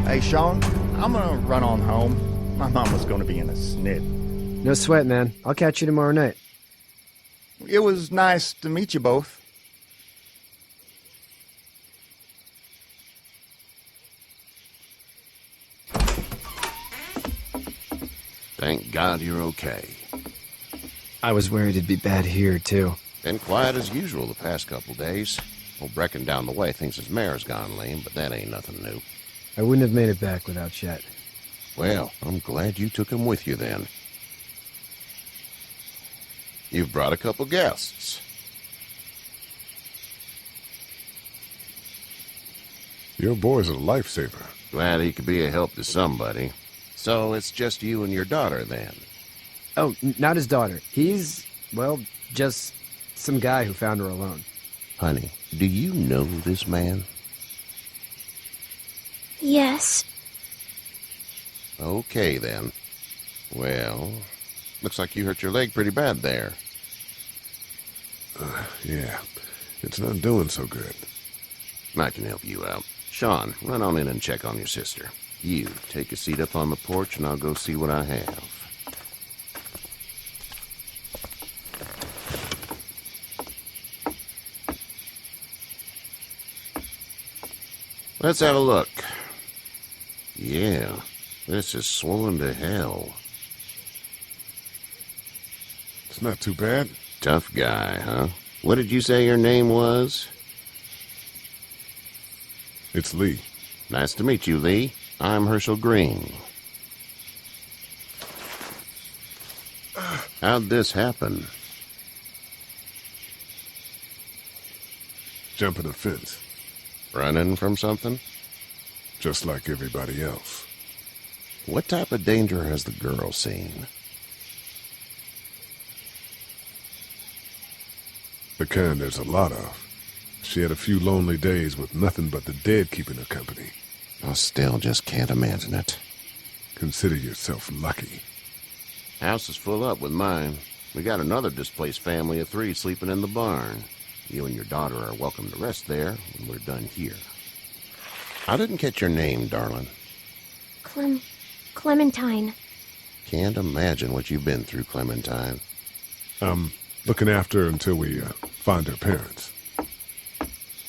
Hey, Sean, I'm gonna run on home. My mama's gonna be in a snit. No sweat, man. I'll catch you tomorrow night. It was nice to meet you both. Thank God you're okay. I was worried it'd be bad here, too. Been quiet as usual the past couple days. Old Brecken down the way thinks his mare's gone lame, but that ain't nothing new. I wouldn't have made it back without Chet. Well, I'm glad you took him with you then. You've brought a couple guests. Your boy's a lifesaver. Glad he could be a help to somebody. So it's just you and your daughter then? Oh, not his daughter. He's, well, just some guy who found her alone. Honey, do you know this man? Yes. Okay, then. Well, looks like you hurt your leg pretty bad there. Yeah, it's not doing so good. I can help you out. Sean, run on in and check on your sister. You, take a seat up on the porch and I'll go see what I have. Let's have a look. Yeah, this is swollen to hell. It's not too bad. Tough guy, huh? What did you say your name was? It's Lee. Nice to meet you, Lee. I'm Herschel Green. How'd this happen? Jumping a fence, Running from something? just like everybody else. What type of danger has the girl seen? The kind there's a lot of. She had a few lonely days with nothing but the dead keeping her company. I still just can't imagine it. Consider yourself lucky. House is full up with mine. We got another displaced family of 3 sleeping in the barn. You and your daughter are welcome to rest there when we're done here. I didn't catch your name, darling. Clementine. Can't imagine what you've been through, Clementine. I'm looking after her until we find her parents.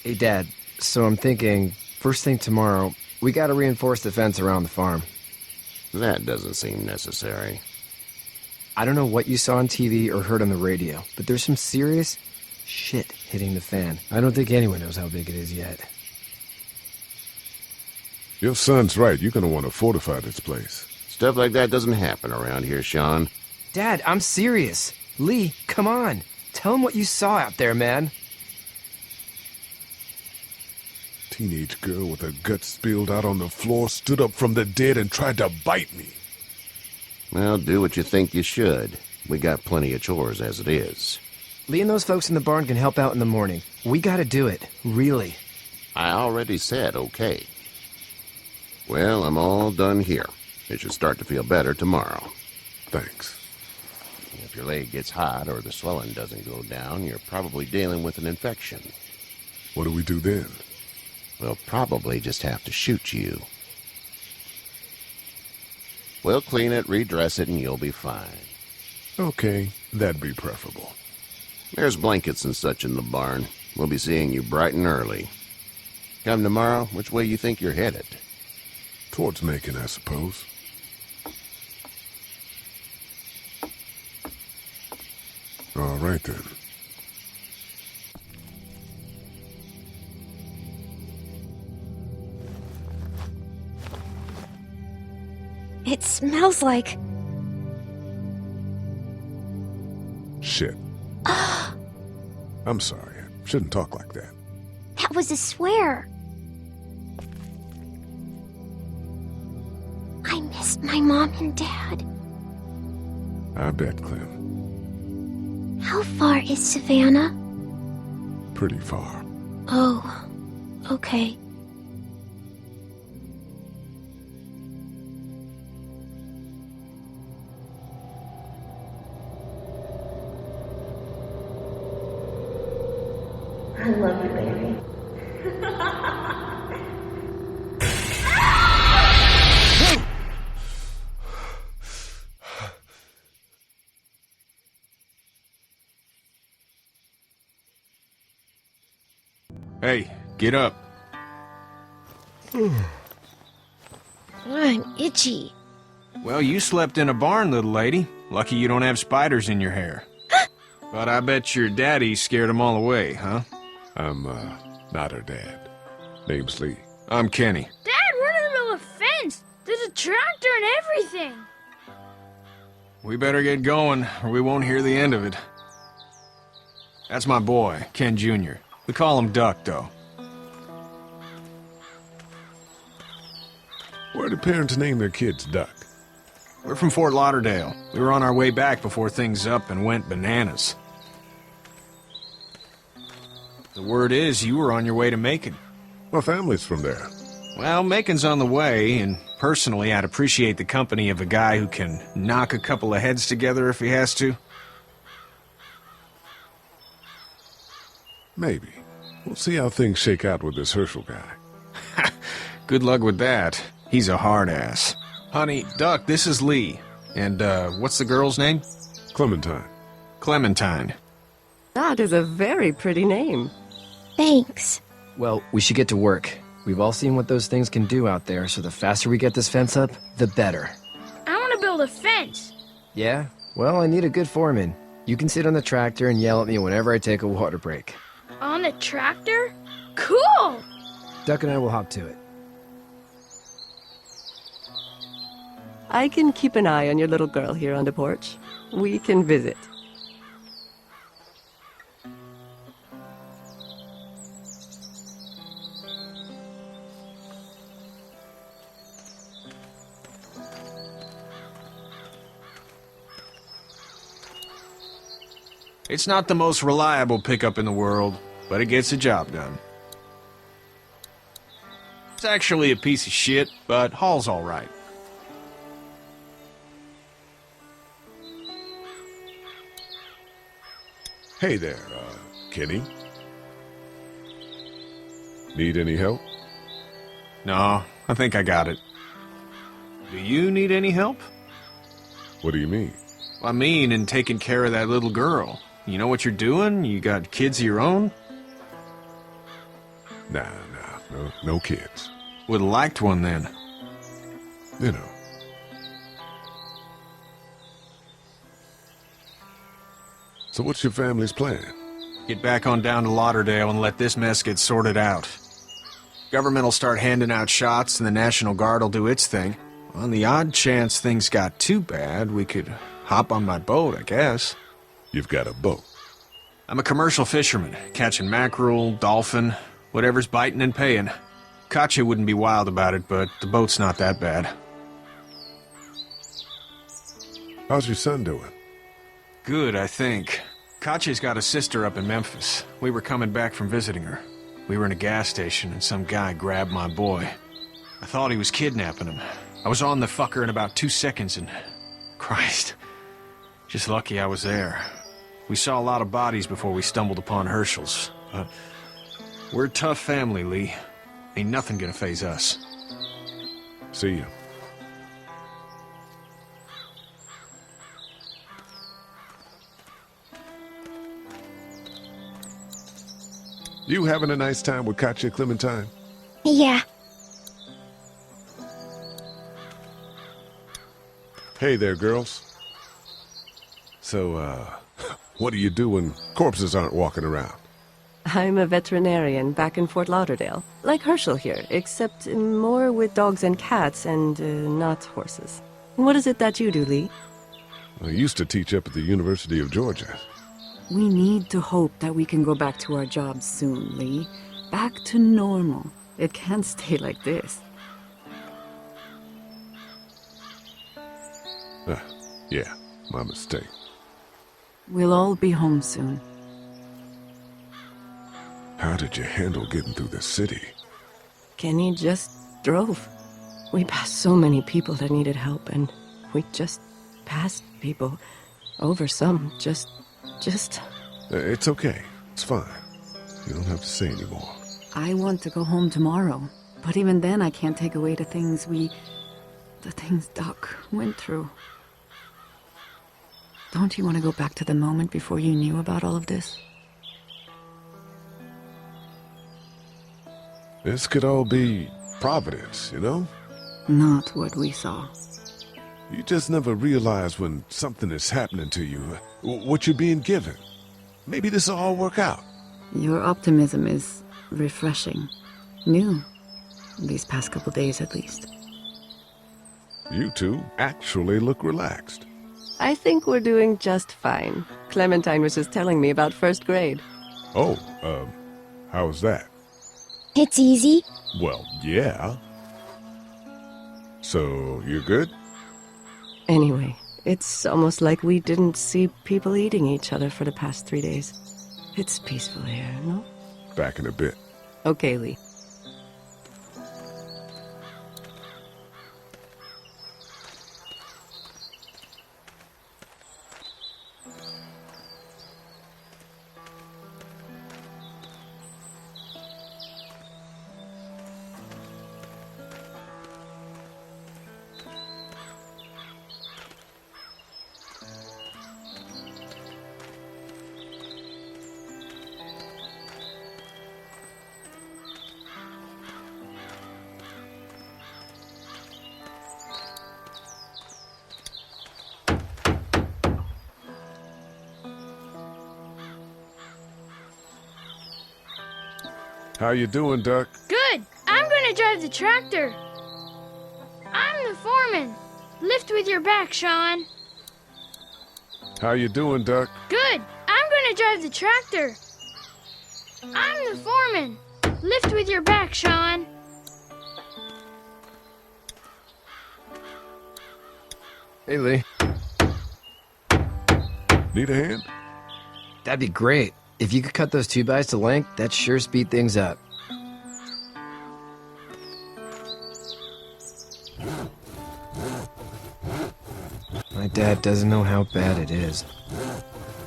Hey, Dad, so I'm thinking, first thing tomorrow, we gotta reinforce the fence around the farm. That doesn't seem necessary. I don't know what you saw on TV or heard on the radio, but there's some serious shit hitting the fan. I don't think anyone knows how big it is yet. Your son's right. You're gonna want to fortify this place. Stuff like that doesn't happen around here, Sean. Dad, I'm serious. Lee, come on. Tell him what you saw out there, man. Teenage girl with her guts spilled out on the floor stood up from the dead and tried to bite me. Well, do what you think you should. We got plenty of chores as it is. Lee and those folks in the barn can help out in the morning. We gotta do it. Really. I already said okay. Well, I'm all done here. It should start to feel better tomorrow. Thanks. If your leg gets hot or the swelling doesn't go down, you're probably dealing with an infection. What do we do then? We'll probably just have to shoot you. We'll clean it, redress it, and you'll be fine. Okay, that'd be preferable. There's blankets and such in the barn. We'll be seeing you bright and early. Come tomorrow, which way you think you're headed? Towards Macon, I suppose. All right, then. It smells like... Shit. I'm sorry. I shouldn't talk like that. That was a swear. I missed my mom and dad. I bet, Clem. How far is Savannah? Pretty far. Oh, okay. I love you, baby. Hey, get up. I'm itchy. Well, you slept in a barn, little lady. Lucky you don't have spiders in your hair. But I bet your daddy scared them all away, huh? I'm, not her dad. Name's Lee. I'm Kenny. Dad, we're in the middle of a fence. There's a tractor and everything. We better get going, or we won't hear the end of it. That's my boy, Ken Jr. We call him Duck, though. Where do parents name their kids Duck? We're from Fort Lauderdale. We were on our way back before things up and went bananas. The word is you were on your way to Macon. My family's from there. Well, Macon's on the way, and personally, I'd appreciate the company of a guy who can knock a couple of heads together if he has to. Maybe. We'll see how things shake out with this Herschel guy. Good luck with that. He's a hard ass. Honey, Duck, this is Lee. And, what's the girl's name? Clementine. Clementine. That is a very pretty name. Thanks. Well, we should get to work. We've all seen what those things can do out there, so the faster we get this fence up, the better. I want to build a fence. Yeah? Well, I need a good foreman. You can sit on the tractor and yell at me whenever I take a water break. On the tractor? Cool! Duck and I will hop to it. I can keep an eye on your little girl here on the porch. We can visit. It's not the most reliable pickup in the world, but it gets the job done. It's actually a piece of shit, but haul's all right. Hey there, Kenny. Need any help? No, I think I got it. Do you need any help? What do you mean? I mean, in taking care of that little girl. You know what you're doing? You got kids of your own? Nah, no kids. Would've liked one then. You know. So what's your family's plan? Get back on down to Lauderdale and let this mess get sorted out. Government will start handing out shots and the National Guard will do its thing. On the odd chance things got too bad, we could hop on my boat, I guess. You've got a boat. I'm a commercial fisherman, catching mackerel, dolphin, whatever's biting and paying. Katya wouldn't be wild about it, but the boat's not that bad. How's your son doing? Good, I think. Katya's got a sister up in Memphis. We were coming back from visiting her. We were in a gas station and some guy grabbed my boy. I thought he was kidnapping him. I was on the fucker in about 2 seconds and... Christ. Just lucky I was there. We saw a lot of bodies before we stumbled upon Herschel's. But we're a tough family, Lee. Ain't nothing gonna faze us. See you. You having a nice time with Katya, Clementine? Yeah. Hey there, girls. So, what do you do when corpses aren't walking around? I'm a veterinarian back in Fort Lauderdale. Like Herschel here, except more with dogs and cats and not horses. What is it that you do, Lee? I used to teach up at the University of Georgia. We need to hope that we can go back to our jobs soon, Lee. Back to normal. It can't stay like this. Yeah, my mistake. We'll all be home soon. How did you handle getting through the city? Kenny just drove. We passed so many people that needed help, and we just passed people. Over some, just... It's okay. It's fine. You don't have to say anymore. I want to go home tomorrow. But even then, I can't take away the things Doc went through. Don't you want to go back to the moment before you knew about all of this? This could all be Providence, you know? Not what we saw. You just never realize when something is happening to you, what you're being given. Maybe this will all work out. Your optimism is refreshing. New. These past couple days, at least. You two actually look relaxed. I think we're doing just fine. Clementine was just telling me about first grade. Oh, how was that? It's easy. Well, yeah. So, you're good? Anyway, it's almost like we didn't see people eating each other for the past 3 days. It's peaceful here, no? Back in a bit. Okay, Lee. How you doing, Duck? Good. I'm gonna drive the tractor. I'm the foreman. Lift with your back, Sean. How you doing, Duck? Good. I'm gonna drive the tractor. I'm the foreman. Lift with your back, Sean. Hey, Lee. Need a hand? That'd be great. If you could cut those 2x to length, that'd sure speed things up. My dad doesn't know how bad it is.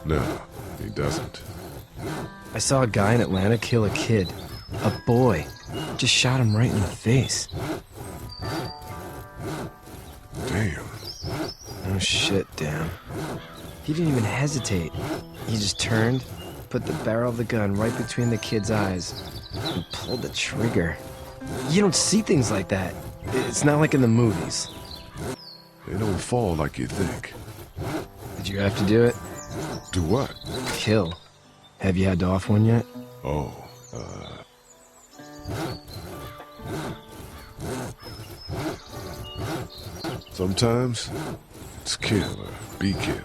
No, he doesn't. I saw a guy in Atlanta kill a kid. A boy. Just shot him right in the face. Damn. Oh shit, Dan. He didn't even hesitate. He just turned, put the barrel of the gun right between the kid's eyes, and pulled the trigger. You don't see things like that. It's not like in the movies. They don't fall like you think. Did you have to do it? Do what? Kill. Have you had to off one yet? Oh, sometimes it's kill or be killed.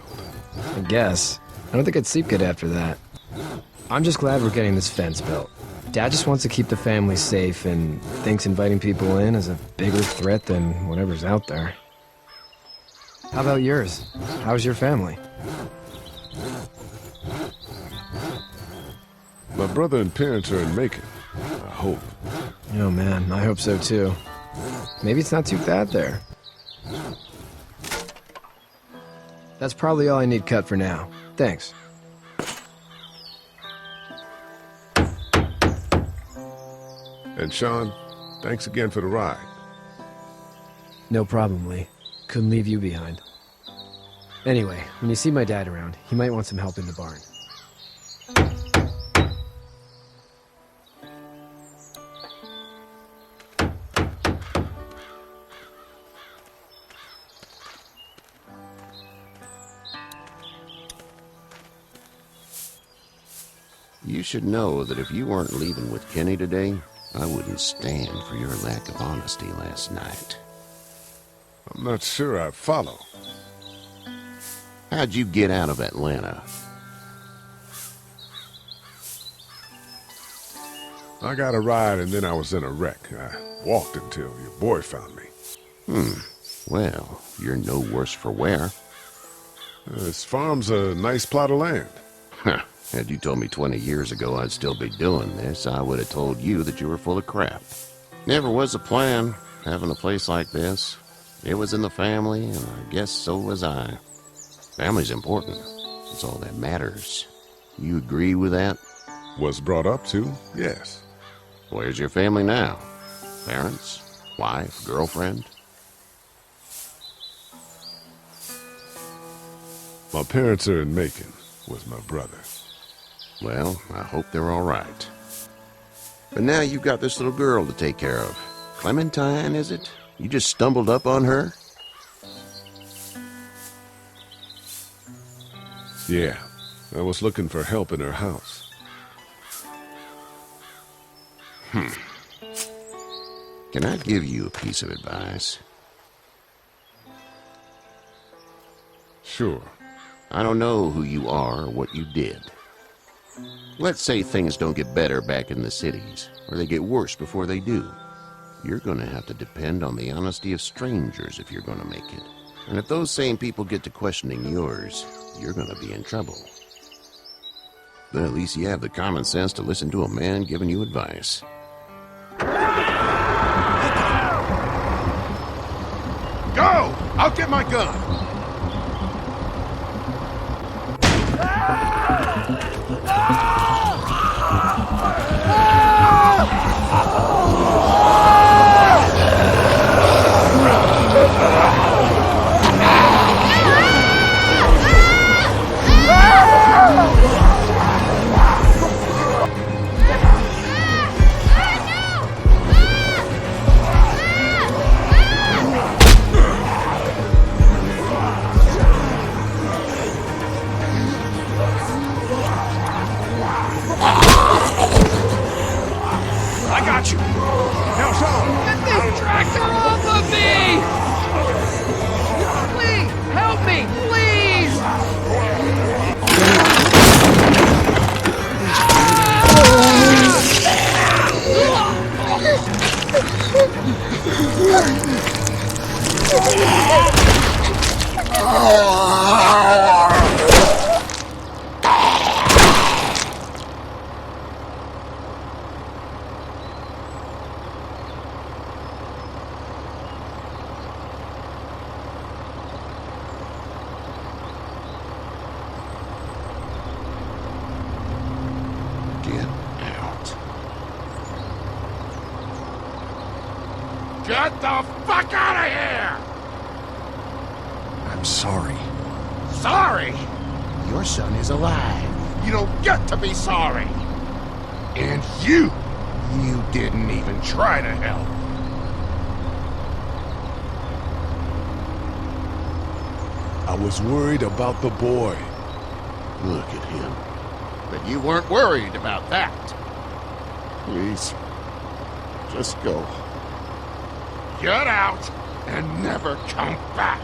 I guess. I don't think I'd sleep good after that. I'm just glad we're getting this fence built. Dad just wants to keep the family safe and thinks inviting people in is a bigger threat than whatever's out there. How about yours? How's your family? My brother and parents are in Macon. I hope. Oh man, I hope so too. Maybe it's not too bad there. That's probably all I need cut for now. Thanks. And Sean, thanks again for the ride. No problem, Lee. Couldn't leave you behind. Anyway, when you see my dad around, he might want some help in the barn. You should know that if you weren't leaving with Kenny today, I wouldn't stand for your lack of honesty last night. I'm not sure I follow. How'd you get out of Atlanta? I got a ride and then I was in a wreck. I walked until your boy found me. Well, you're no worse for wear. This farm's a nice plot of land. Huh. Had you told me 20 years ago I'd still be doing this, I would have told you that you were full of crap. Never was a plan, having a place like this. It was in the family, and I guess so was I. Family's important. It's all that matters. You agree with that? Was brought up to, yes. Where's your family now? Parents? Wife? Girlfriend? My parents are in Macon with my brother. Well, I hope they're all right. But now you've got this little girl to take care of. Clementine, is it? You just stumbled up on her? Yeah, I was looking for help in her house. Can I give you a piece of advice? Sure. I don't know who you are or what you did. Let's say things don't get better back in the cities, or they get worse before they do. You're going to have to depend on the honesty of strangers if you're going to make it. And if those same people get to questioning yours, you're going to be in trouble. But at least you have the common sense to listen to a man giving you advice. Go! I'll get my gun! I got you. Now, Sean. Get this tractor off of me! Please, help me, please! Get out. Get the fuck out of here! I'm sorry. Sorry? Your son is alive. You don't get to be sorry! And you didn't even try to help. I was worried about the boy. Look at him. But you weren't worried about that. Please, just go. Get out and never come back.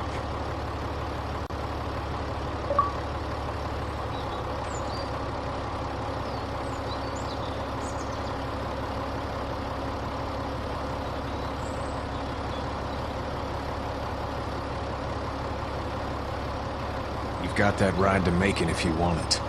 You've got that ride to Macon if you want it.